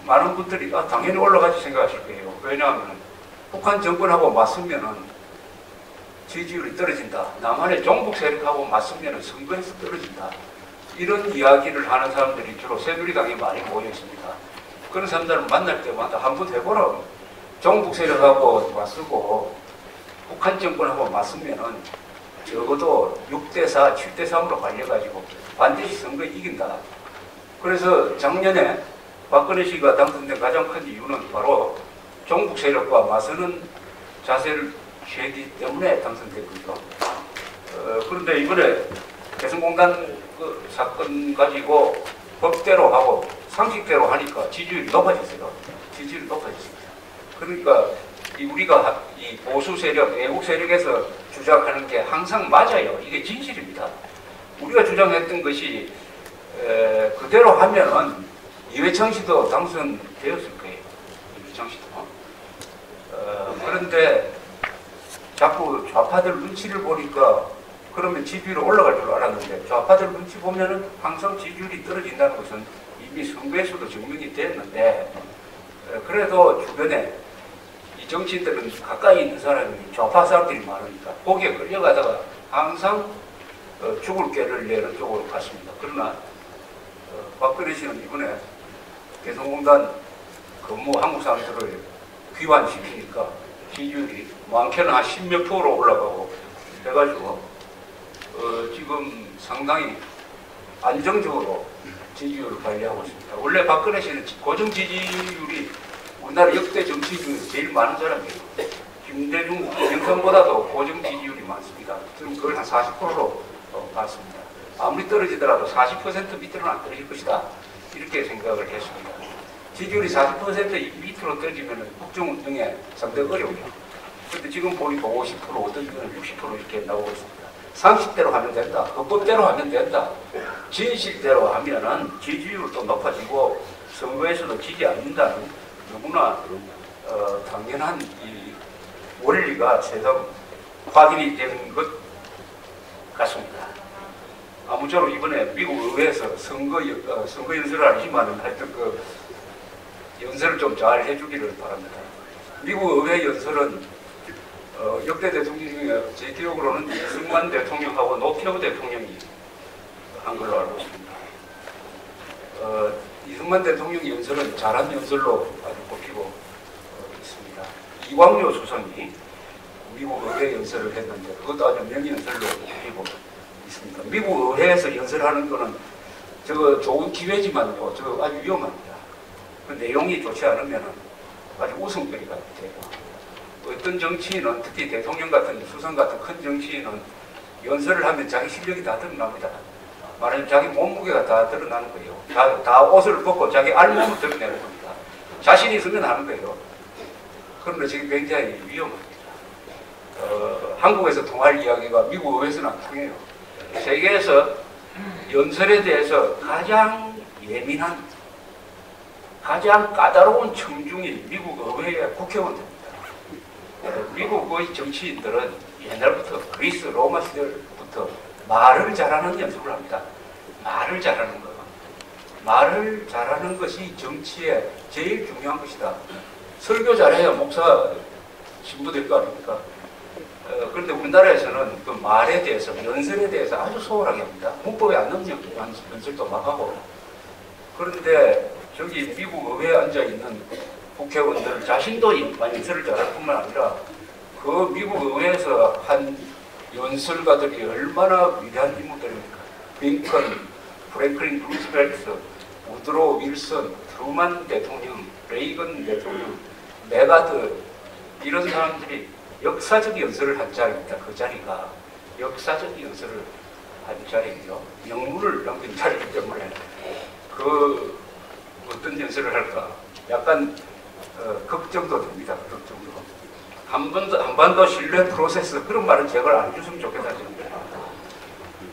많은 분들이 당연히 올라가지 생각하실 거예요. 왜냐하면 북한 정권하고 맞서면은 지지율이 떨어진다. 남한의 종북 세력하고 맞서면은 선거에서 떨어진다. 이런 이야기를 하는 사람들이 주로 새누리당에 많이 모여 있습니다. 그런 사람들을 만날 때마다 한번 해보라. 종북 세력하고 맞서고 북한 정권하고 맞서면은 적어도 6대4, 7대3으로 갈려가지고 반드시 선거에 이긴다. 그래서 작년에 박근혜 씨가 당선된 가장 큰 이유는 바로 종북 세력과 맞서는 자세를 취했기 때문에 당선됐거든요. 그런데 이번에 개성공단 그 사건 가지고 법대로 하고 상식대로 하니까 지지율이 높아졌어요. 지지율이 높아졌습니다. 그러니까 우리가 이 보수 세력, 애국 세력에서 주장하는 게 항상 맞아요. 이게 진실입니다. 우리가 주장했던 것이 그대로 하면은 이회창 씨도 당선되었을 거예요. 이회창 씨도. 그런데 자꾸 좌파들 눈치를 보니까 그러면 지지율이 올라갈 줄 알았는데 좌파들 눈치 보면은 항상 지지율이 떨어진다는 것은 이미 선거에서도 증명이 됐는데 그래도 주변에 이 정치인들은 가까이 있는 사람이 좌파 사람들이 많으니까 거기에 끌려가다가 항상 죽을 깨를 내는 쪽으로 갔습니다. 그러나 박근혜 씨는 이번에 개성공단 근무 한국 사람들을 귀환시키니까 지지율이 많게는 한 10몇 프로 올라가고 해가지고 지금 상당히 안정적으로 지지율을 관리하고 있습니다. 원래 박근혜 씨는 고정 지지율이 우리나라 역대 정치 중에서 제일 많은 사람이에요. 김대중, 김영삼보다도 고정 지지율이 많습니다. 지금 그걸 한 40%로 봤습니다. 아무리 떨어지더라도 40% 밑으로는 안 떨어질 것이다. 이렇게 생각을 했습니다. 지지율이 40% 밑으로 떨어지면 국정운동에 상당히 어려워요. 그런데 지금 보니까 50%, 어떤 경우는 60% 이렇게 나오고 있습니다. 상식대로 하면 된다. 헌법대로 하면 된다. 진실대로 하면은 지지율도 높아지고 선거에서도 지지 않는다는 너무나 당연한 이 원리가 세상 확인이 되는 것 같습니다. 아무쪼록 이번에 미국 의회에서 선거 연설을 아니지만 하여튼 그 연설을 좀 잘 해주기를 바랍니다. 미국 의회 연설은 역대 대통령 중에 제 기억으로는 이승만 대통령하고 노태우 대통령이 한 걸로 알고 있습니다. 이승만 대통령 연설은 잘한 연설로 아주 꼽히고 있습니다. 이광료 수석이 미국 의회 연설을 했는데 그것도 아주 명연설로 꼽히고 있습니다. 미국 의회에서 연설하는 거는 저거 좋은 기회지만요, 저거 아주 위험합니다. 그 내용이 좋지 않으면 아주 웃음거리가 돼요. 어떤 정치인은 특히 대통령 같은 수상 같은 큰 정치인은 연설을 하면 자기 실력이 다 드러납니다. 말하자면 자기 몸무게가 다 드러나는 거예요. 다 옷을 벗고 자기 알몸을 드러내는 겁니다. 자신이 있으면 하는 거예요. 그런데 지금 굉장히 위험합니다. 한국에서 통할 이야기가 미국 의회에서는 안 통해요. 세계에서 연설에 대해서 가장 예민한, 가장 까다로운 청중이 미국 의회의 국회의원들입니다. 미국의 정치인들은 옛날부터 그리스, 로마 시절부터 말을 잘하는 연습을 합니다. 말을 잘하는 거. 말을 잘하는 것이 정치에 제일 중요한 것이다. 설교 잘해야 목사 신부 될 거 아닙니까? 그런데 우리나라에서는 그 말에 대해서, 연설에 대해서 아주 소홀하게 합니다. 문법에 안 넣는 연설도 막 하고. 그런데 저기 미국 의회에 앉아있는 국회의원들 자신도 연설을 잘할 뿐만 아니라 그 미국 의회에서 한 연설가들이 얼마나 위대한 인물들입니까? 링컨, 프랭클린 루스벨트, 우드로 윌슨, 트루만 대통령, 레이건 대통령, 메가드, 이런 사람들이 역사적 연설을 한 자리입니다. 그 자리가 역사적 연설을 한 자리이죠. 명문을 남긴 자리이기 때문에 그 어떤 연설을 할까 약간 걱정도 됩니다. 걱정도. 한반도 신뢰 프로세스, 그런 말은 제발 안 해줬으면 좋겠다.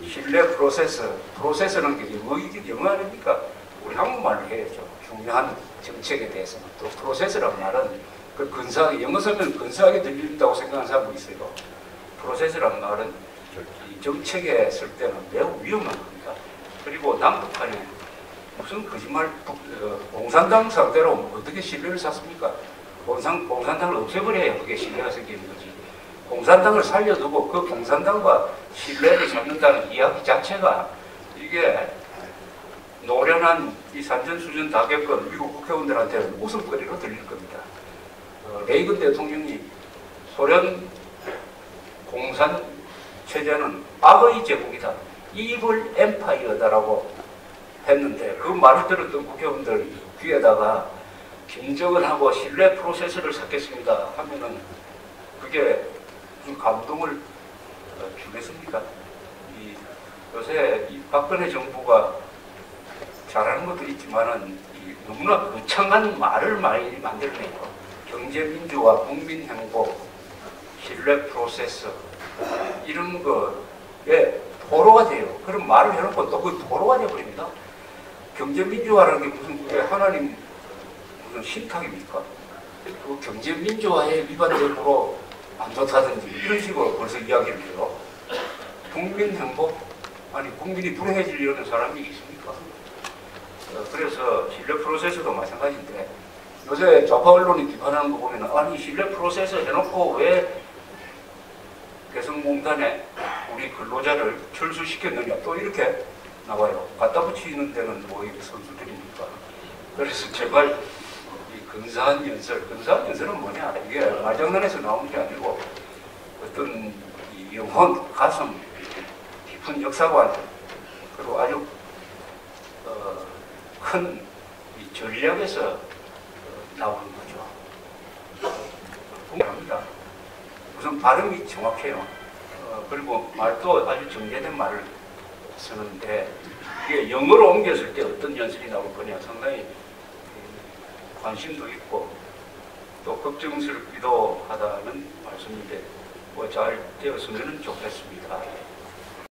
신뢰 프로세스는 게 영어 아닙니까? 우리 한국말로 해야죠. 중요한 정책에 대해서는. 또 프로세스란 말은 그 근사하게, 영어 쓰면 근사하게 들린다고 생각하는 사람도 있어요. 프로세스란 말은 이 정책에 쓸 때는 매우 위험한 겁니다. 그리고 남북한에 무슨 거짓말, 공산당 상대로 어떻게 신뢰를 샀습니까? 공산당을 없애버려야 그게 신뢰가 생기는 거지. 공산당을 살려두고 그 공산당과 신뢰를 쌓는다는 이야기 자체가 이게 노련한 이 산전수전 다 겪은 미국 국회의원들한테는 웃음거리로 들릴 겁니다. 레이건 대통령이 소련 공산 체제는 악의 제국이다, 이블 엠파이어다라고 했는데 그 말을 들었던 국회의원들 귀에다가 김정은하고 신뢰 프로세스를 샀겠습니다 하면은 그게 무슨 감동을 주겠습니까? 요새 이 박근혜 정부가 잘하는 것도 있지만은 너무나 거창한 말을 많이 만들어내고 경제민주화, 국민행복, 신뢰 프로세스 이런 거에 도로가 돼요. 그런 말을 해놓고 또 그 도로가 돼버립니다. 경제민주화라는 게 무슨 그게 하나님 무슨 신탁입니까? 그 경제민주화에 위반적으로 안 좋다든지 이런 식으로 벌써 이야기를 해요. 국민행복? 아니 국민이 불행해지려는 사람이 있습니까? 그래서 신뢰 프로세스도 마찬가지인데 요새 좌파 언론이 비판하는 거 보면 아니 신뢰 프로세스 해놓고 왜 개성공단에 우리 근로자를 철수시켰느냐 또 이렇게 나와요. 갖다 붙이는 데는 뭐 이게 선수들입니까? 그래서 제발 이 근사한 연설은 뭐냐? 이게 말장난에서 나오는 게 아니고 어떤 이 영혼, 가슴 깊은 역사관 그리고 아주 큰 이 전략에서 나오는 거죠. 공감합니다. 우선 발음이 정확해요. 그리고 말도 아주 정제된 말을 쓰는데 이게 영어로 옮겼을 때 어떤 연설이 나올 거냐 상당히 관심도 있고 또 걱정스럽기도 하다는 말씀인데 뭐 잘 되었으면 좋겠습니다.